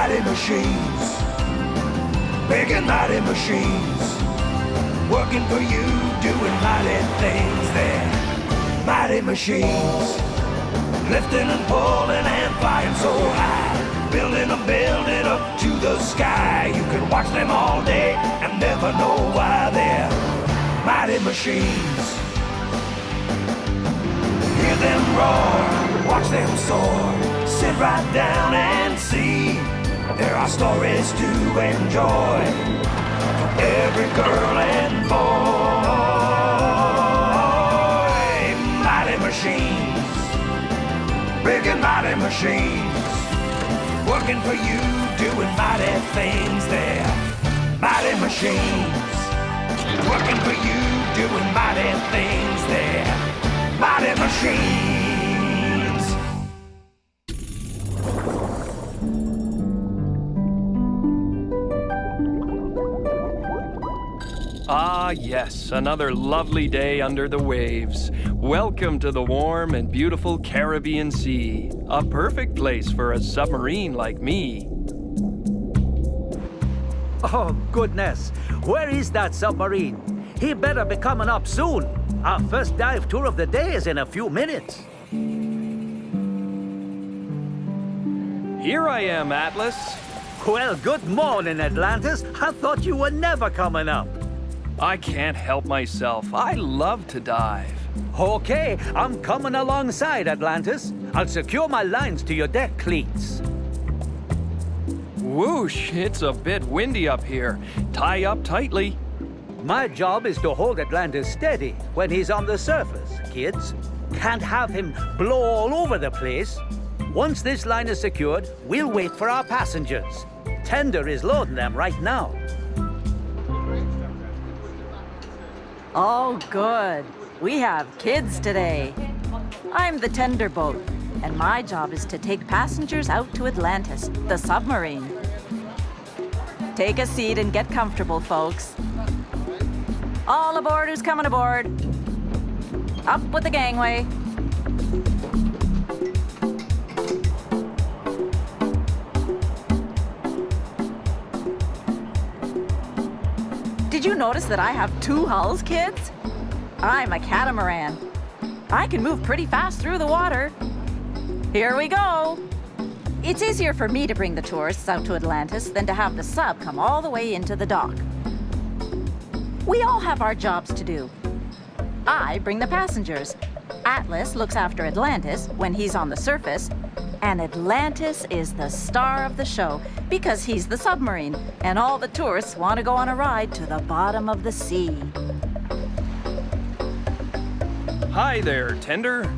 mighty machines, big and mighty machines, working for you, doing mighty things. They're mighty machines, lifting and pulling and flying so high, building a building up to the sky. You can watch them all day and never know why. They're mighty machines. Hear them roar, watch them soar, sit right down and see. There are stories to enjoy for every girl and boy. Mighty machines, big and mighty machines, working for you, doing mighty things. They're mighty machines, working for you, doing mighty things. They're mighty machines. Ah, yes, another lovely day under the waves. Welcome to the warm and beautiful Caribbean Sea. A perfect place for a submarine like me. Oh, goodness. Where is that submarine? He better be coming up soon. Our first dive tour of the day is in a few minutes. Here I am, Atlas. Well, good morning, Atlantis. I thought you were never coming up. I can't help myself. I love to dive. Okay, I'm coming alongside, Atlantis. I'll secure my lines to your deck cleats. Whoosh, it's a bit windy up here. Tie up tightly. My job is to hold Atlantis steady when he's on the surface, kids. Can't have him blow all over the place. Once this line is secured, we'll wait for our passengers. Tender is loading them right now. Oh, good. We have kids today. I'm the tender boat, and my job is to take passengers out to Atlantis, the submarine. Take a seat and get comfortable, folks. All aboard who's coming aboard. Up with the gangway. Did you notice that I have two hulls, kids? I'm a catamaran. I can move pretty fast through the water. Here we go. It's easier for me to bring the tourists out to Atlantis than to have the sub come all the way into the dock. We all have our jobs to do. I bring the passengers. Atlas looks after Atlantis when he's on the surface, and Atlantis is the star of the show because he's the submarine, and all the tourists want to go on a ride to the bottom of the sea. Hi there, Tender.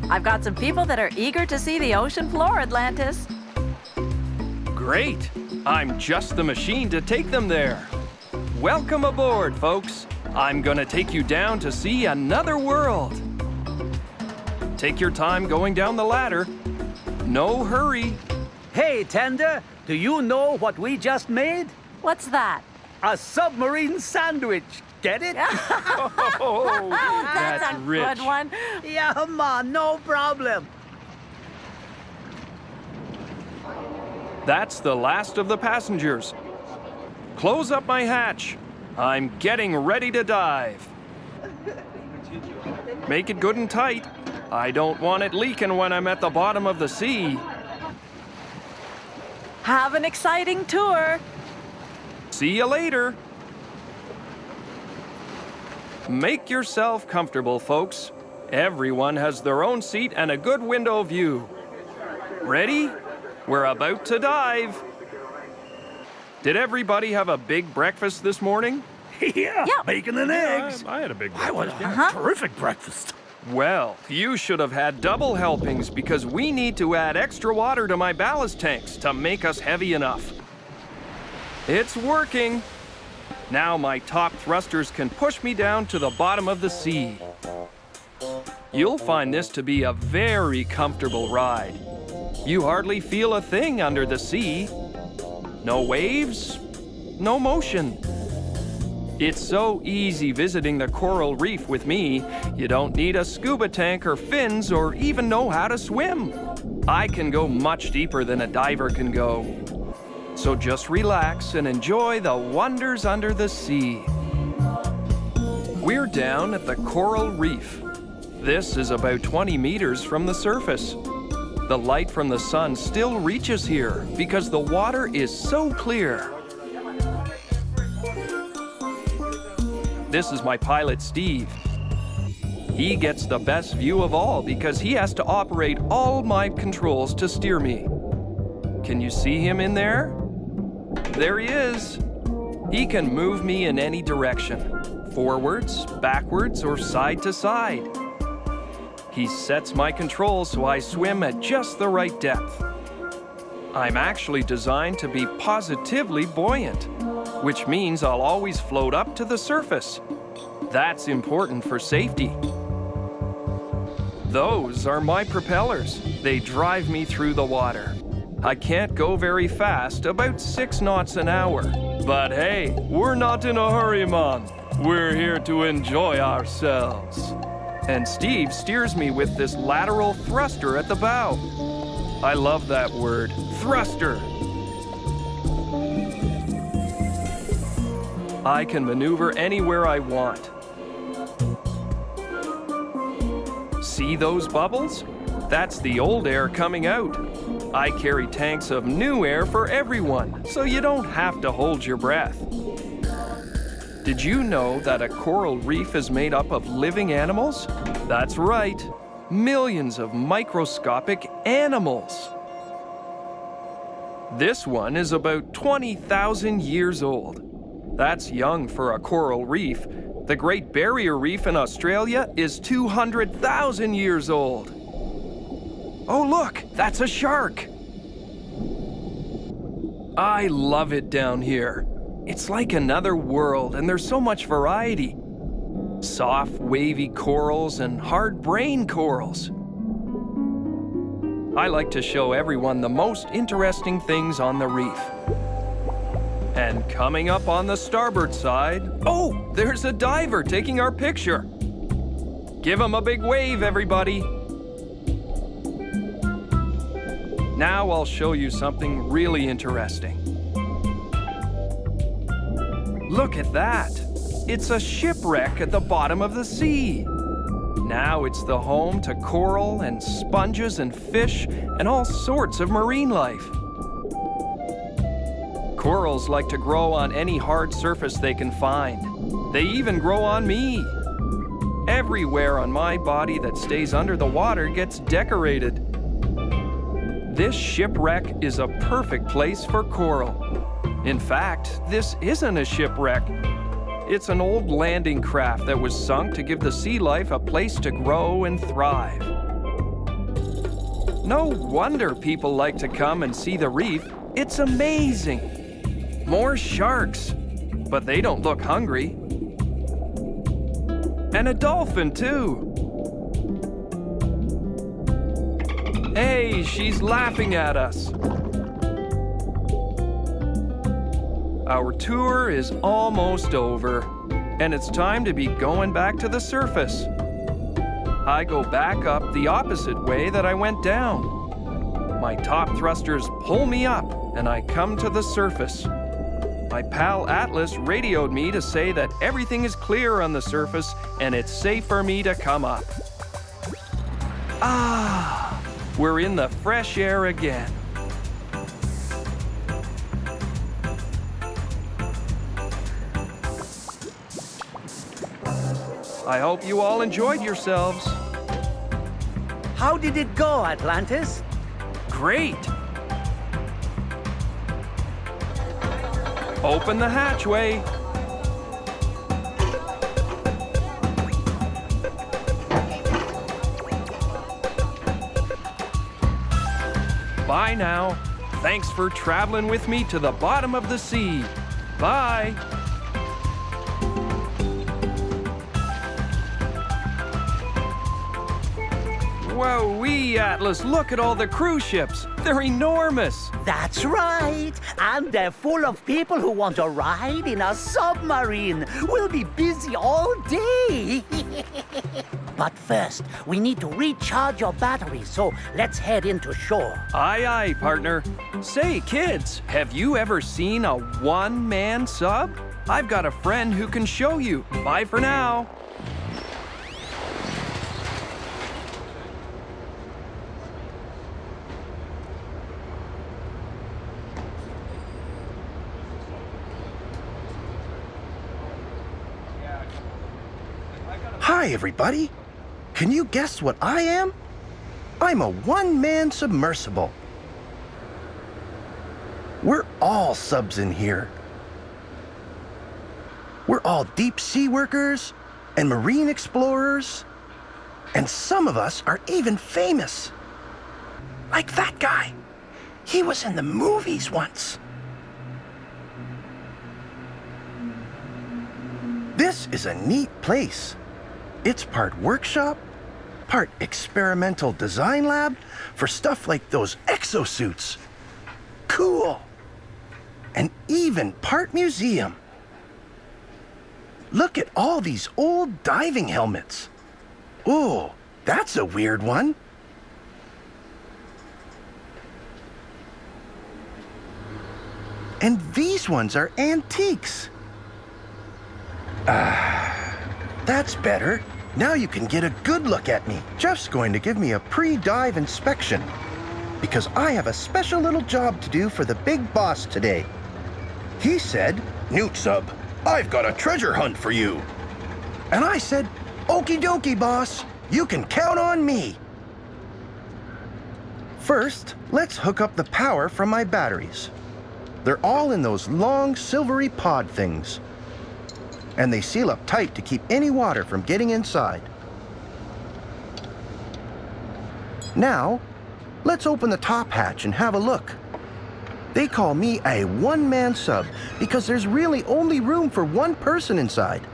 I've got some people that are eager to see the ocean floor, Atlantis. Great. I'm just the machine to take them there. Welcome aboard, folks. I'm gonna take you down to see another world. Take your time going down the ladder. No hurry. Hey, Tender, do you know what we just made? What's that? A submarine sandwich. Get it? Oh, That's a rich. good one. Yeah, man, no problem. That's the last of the passengers. Close up my hatch. I'm getting ready to dive. Make it good and tight. I don't want it leaking when I'm at the bottom of the sea. Have an exciting tour. See you later. Make yourself comfortable, folks. Everyone has their own seat and a good window view. Ready? We're about to dive. Did everybody have a big breakfast this morning? Yeah, bacon and eggs. I had a big I breakfast. would have a terrific breakfast. Well, you should have had double helpings because we need to add extra water to my ballast tanks to make us heavy enough. It's working. Now my top thrusters can push me down to the bottom of the sea. You'll find this to be a very comfortable ride. You hardly feel a thing under the sea. No waves, no motion. It's so easy visiting the coral reef with me, you don't need a scuba tank or fins or even know how to swim. I can go much deeper than a diver can go. So just relax and enjoy the wonders under the sea. We're down at the coral reef. This is about 20 meters from the surface. The light from the sun still reaches here because the water is so clear. This is my pilot, Steve. He gets the best view of all because he has to operate all my controls to steer me. Can you see him in there? There he is. He can move me in any direction, forwards, backwards, or side to side. He sets my controls so I swim at just the right depth. I'm actually designed to be positively buoyant, which means I'll always float up to the surface. That's important for safety. Those are my propellers. They drive me through the water. I can't go very fast, about 6 knots an hour. But hey, we're not in a hurry, Mom. We're here to enjoy ourselves. And Steve steers me with this lateral thruster at the bow. I love that word, thruster. I can maneuver anywhere I want. See those bubbles? That's the old air coming out. I carry tanks of new air for everyone, so you don't have to hold your breath. Did you know that a coral reef is made up of living animals? That's right, millions of microscopic animals. This one is about 20,000 years old. That's young for a coral reef. The Great Barrier Reef in Australia is 200,000 years old. Oh look, that's a shark. I love it down here. It's like another world and there's so much variety. Soft, wavy corals and hard brain corals. I like to show everyone the most interesting things on the reef. And coming up on the starboard side, oh, there's a diver taking our picture. Give him a big wave, everybody. Now I'll show you something really interesting. Look at that. It's a shipwreck at the bottom of the sea. Now it's the home to coral and sponges and fish and all sorts of marine life. Corals like to grow on any hard surface they can find. They even grow on me. Everywhere on my body that stays under the water gets decorated. This shipwreck is a perfect place for coral. In fact, this isn't a shipwreck. It's an old landing craft that was sunk to give the sea life a place to grow and thrive. No wonder people like to come and see the reef. It's amazing. More sharks, but they don't look hungry. And a dolphin, too. Hey, she's laughing at us. Our tour is almost over, and it's time to be going back to the surface. I go back up the opposite way that I went down. My top thrusters pull me up, and I come to the surface. My pal Atlas radioed me to say that everything is clear on the surface and it's safe for me to come up. Ah, we're in the fresh air again. I hope you all enjoyed yourselves. How did it go, Atlantis? Great. Open the hatchway. Bye now. Thanks for traveling with me to the bottom of the sea. Bye. Whoa-wee, Atlas, look at all the cruise ships. They're enormous. That's right. And they're full of people who want to ride in a submarine. We'll be busy all day. But first, we need to recharge your batteries, so let's head into shore. Aye, aye, partner. Say, kids, have you ever seen a one-man sub? I've got a friend who can show you. Bye for now. Hi, everybody. Can you guess what I am? I'm a one-man submersible. We're all subs in here. We're all deep sea workers and marine explorers, and some of us are even famous. Like that guy. He was in the movies once. This is a neat place. It's part workshop, part experimental design lab for stuff like those exosuits. Cool. And even part museum. Look at all these old diving helmets. Ooh, that's a weird one. And these ones are antiques. That's better. Now you can get a good look at me. Jeff's going to give me a pre-dive inspection because I have a special little job to do for the big boss today. He said, "Newt Sub, I've got a treasure hunt for you." And I said, "Okie dokie, boss. You can count on me." First, let's hook up the power from my batteries. They're all in those long silvery pod things. And they seal up tight to keep any water from getting inside. Now, let's open the top hatch and have a look. They call me a one-man sub because there's really only room for one person inside.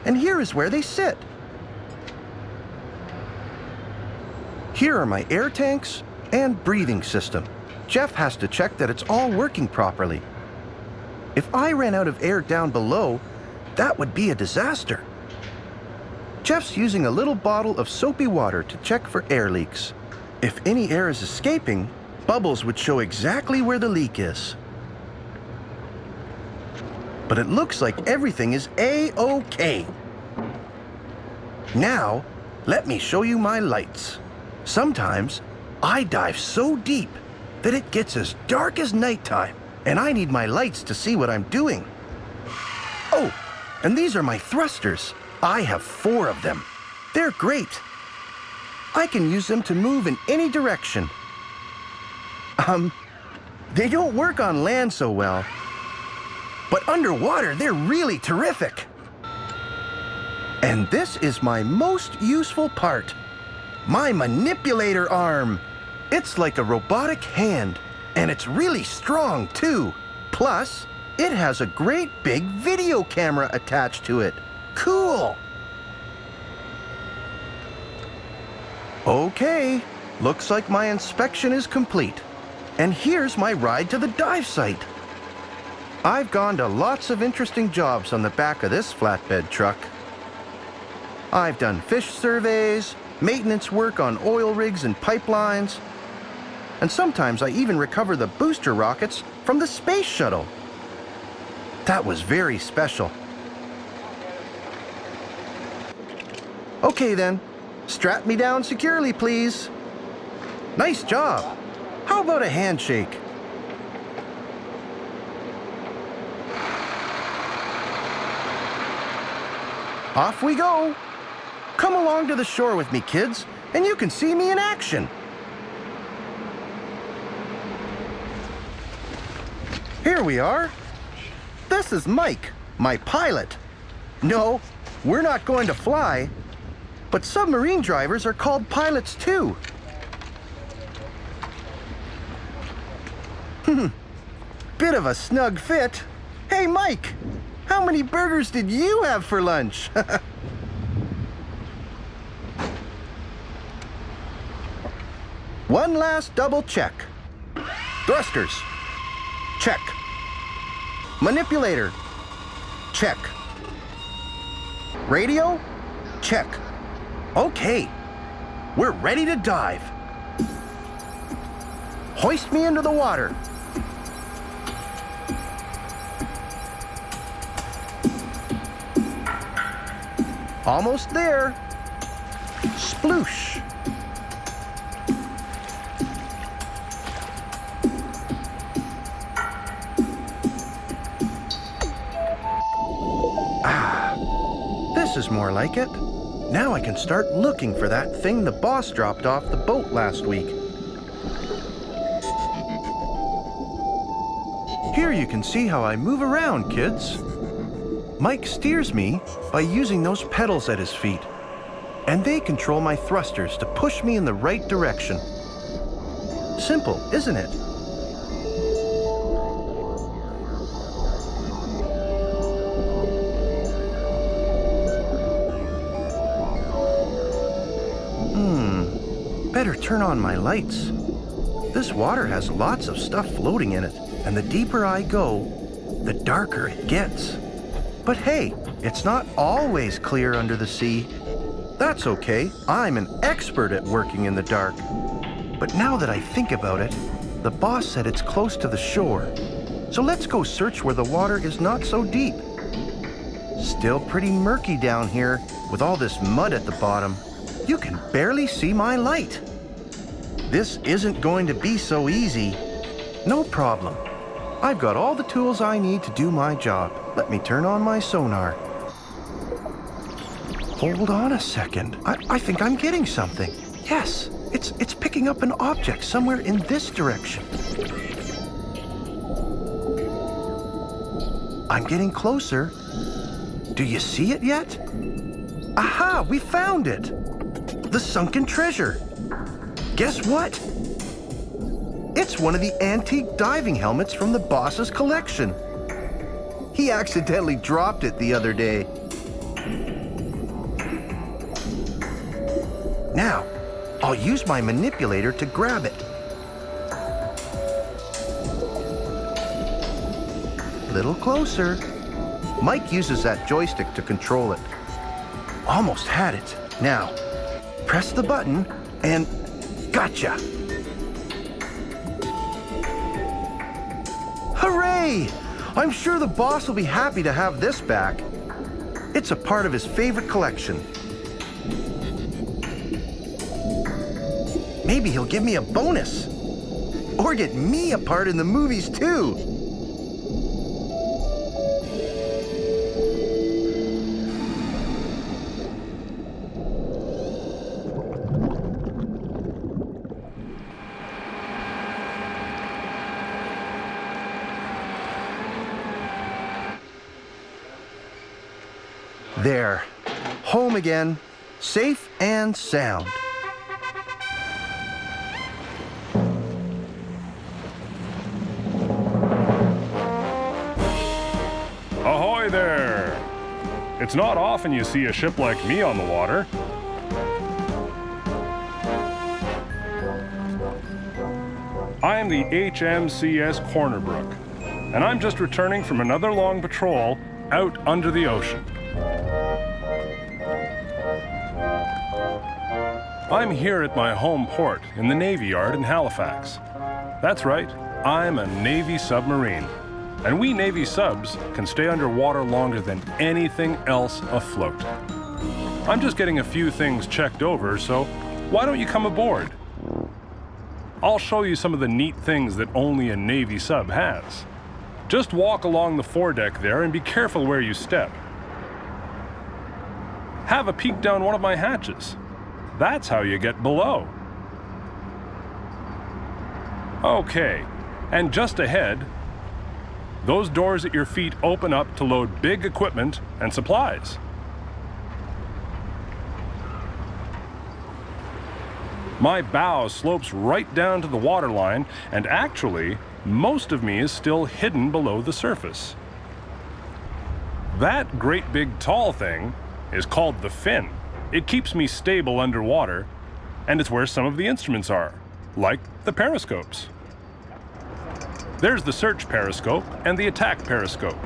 And here is where they sit. Here are my air tanks and breathing system. Jeff has to check that it's all working properly. If I ran out of air down below, that would be a disaster. Jeff's using a little bottle of soapy water to check for air leaks. If any air is escaping, bubbles would show exactly where the leak is. But it looks like everything is A-OK. Now, let me show you my lights. Sometimes, I dive so deep that it gets as dark as nighttime, and I need my lights to see what I'm doing. Oh, and these are my thrusters. I have 4 of them. They're great. I can use them to move in any direction. They don't work on land so well, but underwater they're really terrific. And this is my most useful part, my manipulator arm. It's like a robotic hand, and it's really strong too. Plus, it has a great big video camera attached to it. Cool. Okay, looks like my inspection is complete. And here's my ride to the dive site. I've gone to lots of interesting jobs on the back of this flatbed truck. I've done fish surveys, maintenance work on oil rigs and pipelines, and sometimes I even recover the booster rockets from the space shuttle. That was very special. Okay then, strap me down securely, please. Nice job. How about a handshake? Off we go. Come along to the shore with me, kids, and you can see me in action. Here we are. This is Mike, my pilot. No, we're not going to fly, but submarine drivers are called pilots too. Bit of a snug fit. Hey, Mike, how many burgers did you have for lunch? One last double check. Thrusters. Check. Manipulator. Check. Radio. Check. Okay. We're ready to dive. Hoist me into the water. Almost there. Sploosh. This is more like it. Now I can start looking for that thing the boss dropped off the boat last week. Here you can see how I move around, kids. Mike steers me by using those pedals at his feet, and they control my thrusters to push me in the right direction. Simple, isn't it? Better turn on my lights. This water has lots of stuff floating in it, and the deeper I go, the darker it gets. But hey, it's not always clear under the sea. That's okay, I'm an expert at working in the dark. But now that I think about it, the boss said it's close to the shore. So let's go search where the water is not so deep. Still pretty murky down here with all this mud at the bottom. You can barely see my light. This isn't going to be so easy. No problem. I've got all the tools I need to do my job. Let me turn on my sonar. Hold on a second. I think I'm getting something. Yes, it's picking up an object somewhere in this direction. I'm getting closer. Do you see it yet? Aha, we found it! The sunken treasure. Guess what? It's one of the antique diving helmets from the boss's collection. He accidentally dropped it the other day. Now, I'll use my manipulator to grab it. Little closer. Mike uses that joystick to control it. Almost had it. Now, press the button and gotcha! Hooray! I'm sure the boss will be happy to have this back. It's a part of his favorite collection. Maybe he'll give me a bonus. Or get me a part in the movies too. There, home again, safe and sound. Ahoy there! It's not often you see a ship like me on the water. I am the HMCS Cornerbrook, and I'm just returning from another long patrol out under the ocean. I'm here at my home port in the Navy Yard in Halifax. That's right, I'm a Navy submarine. And we Navy subs can stay underwater longer than anything else afloat. I'm just getting a few things checked over, so why don't you come aboard? I'll show you some of the neat things that only a Navy sub has. Just walk along the foredeck there and be careful where you step. Have a peek down one of my hatches. That's how you get below. Okay, and just ahead, those doors at your feet open up to load big equipment and supplies. My bow slopes right down to the waterline, and actually, most of me is still hidden below the surface. That great big tall thing is called the fin. It keeps me stable underwater, and it's where some of the instruments are. like the periscopes. There's the search periscope and the attack periscope.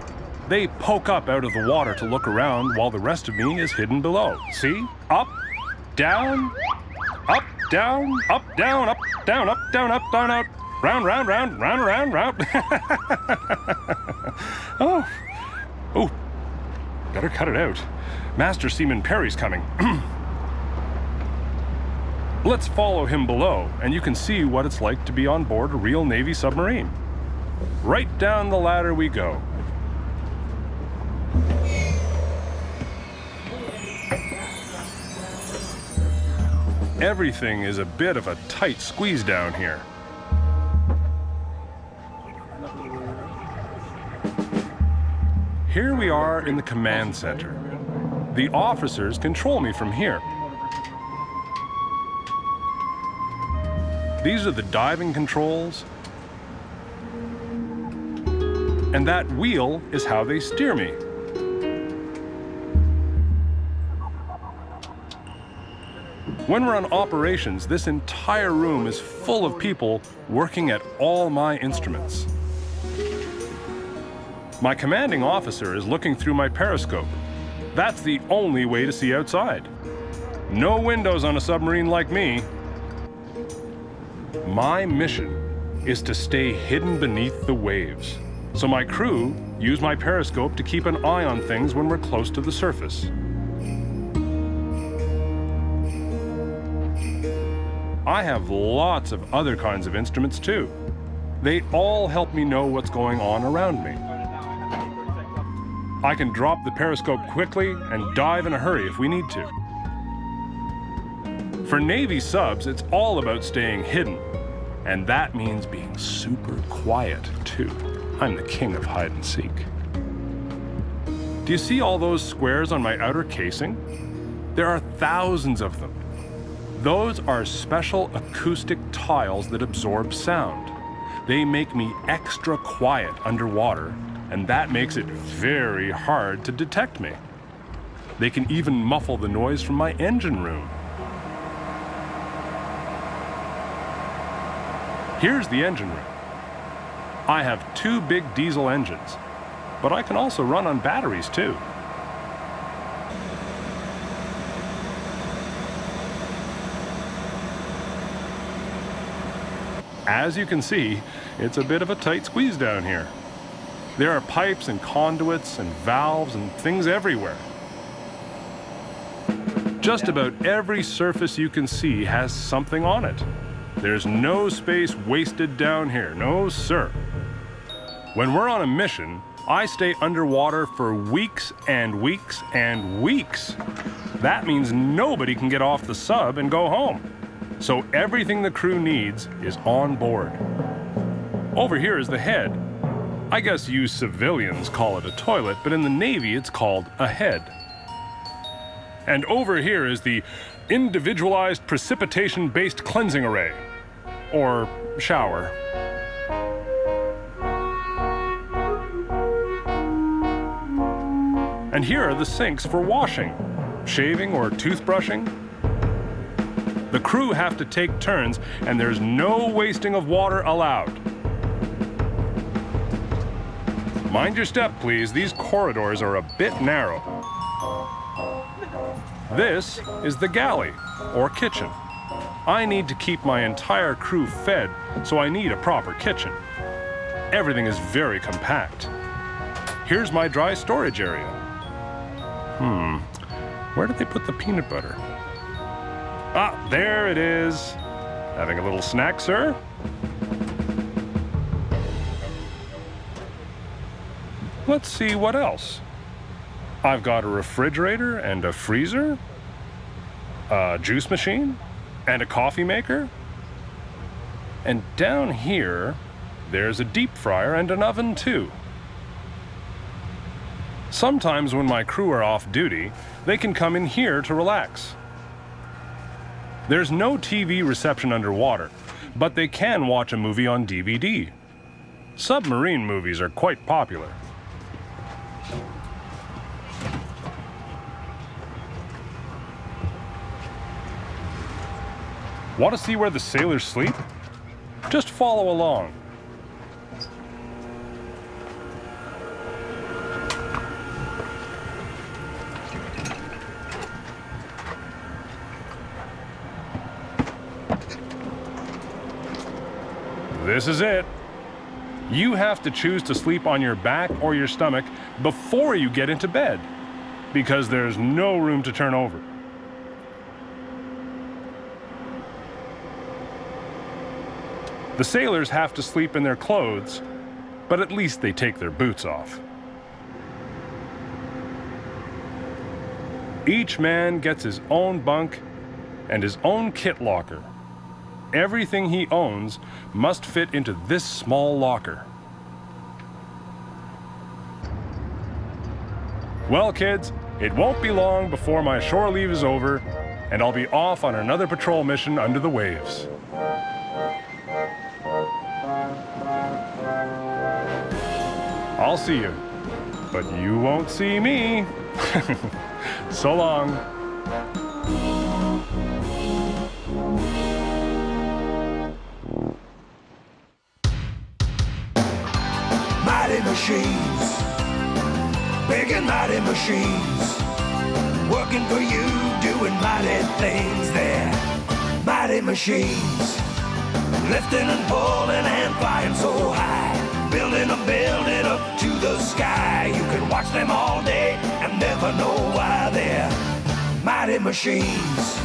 They poke up out of the water to look around while the rest of me is hidden below. See? Up, down, up, down, up, down, up, down, up, down, up, down, out. Round, round, round, round, round, round. Oh, better cut it out. Master Seaman Perry's coming. Let's follow him below, and you can see what it's like to be on board a real Navy submarine. Right down the ladder we go. Everything is a bit of a tight squeeze down here. Here we are in the command center. The officers control me from here. These are the diving controls. And that wheel is how they steer me. When we're on operations, this entire room is full of people working at all my instruments. My commanding officer is looking through my periscope. That's the only way to see outside. No windows on a submarine like me. My mission is to stay hidden beneath the waves, so my crew use my periscope to keep an eye on things when we're close to the surface. I have lots of other kinds of instruments too. They all help me know what's going on around me. I can drop the periscope quickly and dive in a hurry if we need to. For Navy subs, it's all about staying hidden, and that means being super quiet too. I'm the king of hide and seek. Do you see all those squares on my outer casing? There are thousands of them. Those are special acoustic tiles that absorb sound. They make me extra quiet underwater, and that makes it very hard to detect me. They can even muffle the noise from my engine room. Here's the engine room. I have 2 big diesel engines, but I can also run on batteries too. As you can see, it's a bit of a tight squeeze down here. There are pipes and conduits and valves and things everywhere. Just about every surface you can see has something on it. There's no space wasted down here, no sir. When we're on a mission, I stay underwater for weeks and weeks and weeks. That means nobody can get off the sub and go home. So everything the crew needs is on board. Over here is the head. I guess you civilians call it a toilet, but in the Navy it's called a head. And over here is the individualized precipitation-based cleansing array, or shower. And here are the sinks for washing, shaving, or toothbrushing. The crew have to take turns, and there's no wasting of water allowed. Mind your step, please. These corridors are a bit narrow. This is the galley, or kitchen. I need to keep my entire crew fed, so I need a proper kitchen. Everything is very compact. Here's my dry storage area. Where did they put the peanut butter? Ah, there it is. Having a little snack, sir? Let's see what else. I've got a refrigerator and a freezer, a juice machine, and a coffee maker. And down here, there's a deep fryer and an oven too. Sometimes when my crew are off duty, they can come in here to relax. There's no TV reception underwater, but they can watch a movie on DVD. Submarine movies are quite popular. Want to see where the sailors sleep? Just follow along. This is it. You have to choose to sleep on your back or your stomach before you get into bed, because there's no room to turn over. The sailors have to sleep in their clothes, but at least they take their boots off. Each man gets his own bunk and his own kit locker. Everything he owns must fit into this small locker. Well, kids, it won't be long before my shore leave is over, and I'll be off on another patrol mission under the waves. I'll see you, but you won't see me. So long. Mighty machines, big and mighty machines, working for you, doing mighty things there. Mighty machines, lifting and pulling and flying so high, building up to the sky. You can watch them all day and never know why they're mighty machines.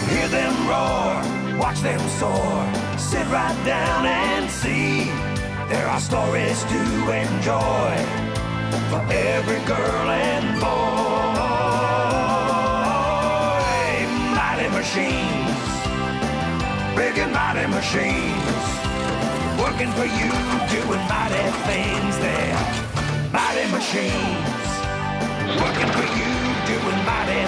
Hear them roar, watch them soar, sit right down and see. There are stories to enjoy for every girl and boy. Mighty machines, big and mighty machines, working for you, doing mighty things there. Mighty machines, working for you, doing mighty